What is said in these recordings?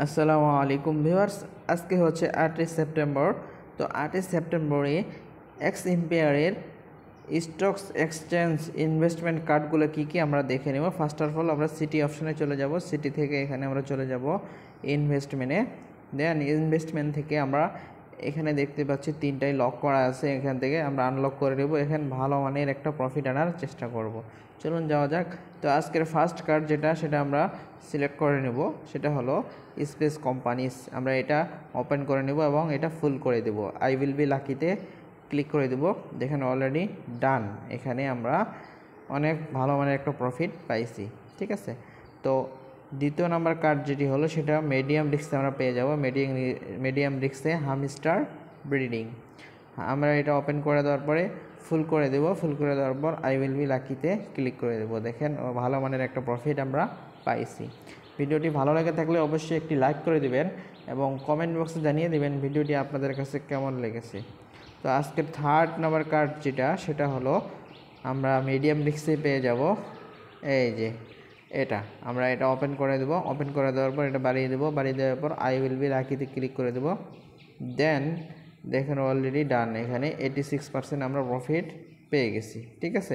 আসসালামু আলাইকুম ভিউয়ার্স, আজকে হচ্ছে 8 সেপ্টেম্বর। তো 8 সেপ্টেম্বরে এক্স এম্পায়ারের স্টকস এক্সচেঞ্জ ইনভেস্টমেন্ট কার্ডগুলো কী কী আমরা দেখে নেব। ফার্স্ট অফ অল আমরা সিটি অপশনে চলে যাব। সিটি থেকে এখানে আমরা চলে যাব ইনভেস্টমেন্টে। দেন ইনভেস্টমেন্ট থেকে আমরা এখানে দেখতে পাচ্ছি তিনটাই লক করা আছে, এখান থেকে আমরা আনলক করে নেব। এখানে ভালো মানের একটা প্রফিট আনার চেষ্টা করব। চলুন যাওয়া যাক। তো আজকের ফার্স্ট কার্ড সেটা আমরা সিলেক্ট করে নেব, সেটা হলো স্পেস কোম্পানিস। আমরা এটা ওপেন করে নেব এবং এটা ফুল করে দেব। আই উইল বি লাকিতে ক্লিক করে দেব। দেখেন অলরেডি ডান। এখানে আমরা অনেক ভালো মানের একটা প্রফিট পাইছি। ঠিক আছে। তো দ্বিতীয় নাম্বার কার্ড যেটি হলো সেটা মিডিয়াম রিস্কে আমরা পেয়ে যাব। মিডিয়াম রিস্কে হামস্টার ব্রিডিং। আমরা এটা ওপেন করে দেওয়ার পরে ফুল করে দেব। ফুল করে দেওয়ার পর আই উইল বি লাকিতে ক্লিক করে দেব। দেখেন ভালো মানের একটা প্রফিট আমরা পাইছি। ভিডিওটি ভালো লাগে থাকলে অবশ্যই একটি লাইক করে দিবেন এবং কমেন্ট বক্সে জানিয়ে দিবেন ভিডিওটি আপনাদের কাছে কেমন লেগেছে। তো আজকের থার্ড নাম্বার কার্ড সেটা হলো আমরা মিডিয়াম রিস্কে পেয়ে যাব। এই যে এটা আমরা এটা ওপেন করে দেব। ওপেন করে দেওয়ার পর এটা বাড়িয়ে দেব। বাড়িয়ে দেওয়ার পর আই উইল বি লাকিতে ক্লিক করে দেব। দেন দেখেন অলরেডি ডান। এখানে 86% আমরা প্রফিট পেয়ে গেছি। ঠিক আছে।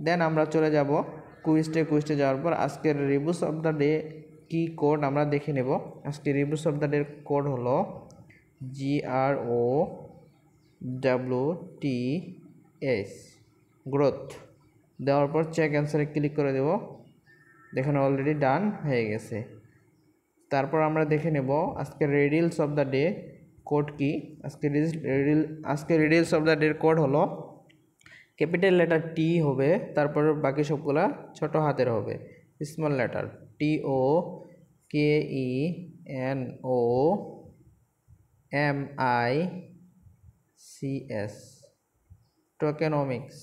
দেন আমরা চলে যাব কুইজে যাওয়ার পর আজকের রিভিউস অফ দ্য ডে কি কোড আমরা দেখে নেব। আজকে reviews of the day code হলো GROWTS গ্রোথ। দেওয়ার পর চেক অ্যান্সারে ক্লিক করে দেব। দেখেন অলরেডি ডান হয়ে গেছে। তারপর আমরা দেখে নেব আজকের রিডিলস অফ দ্য ডে কোড কি। আজকে রিডিলস অফ দ্য ডে কোড হলো ক্যাপিটাল লেটার টি হবে, তারপর বাকি সবগুলা ছোট হাতের হবে। Small letter TOKENOMICS টোকেনোমিক্স।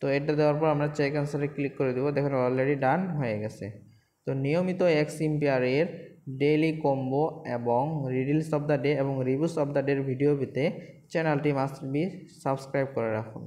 তো এটা দেওয়ার পর আমরা চেক অ্যান্সারে ক্লিক করে দেবো। দেখেন অলরেডি ডান হয়ে গেছে। তো নিয়মিত এক্স এম্পায়ারের ডেইলি কম্বো এবং রিডিলস অফ দ্য ডে এবং রিভিউস অফ দ্য ডের ভিডিও পেতে চ্যানেলটি মাস্ট বি সাবস্ক্রাইব করে রাখুন।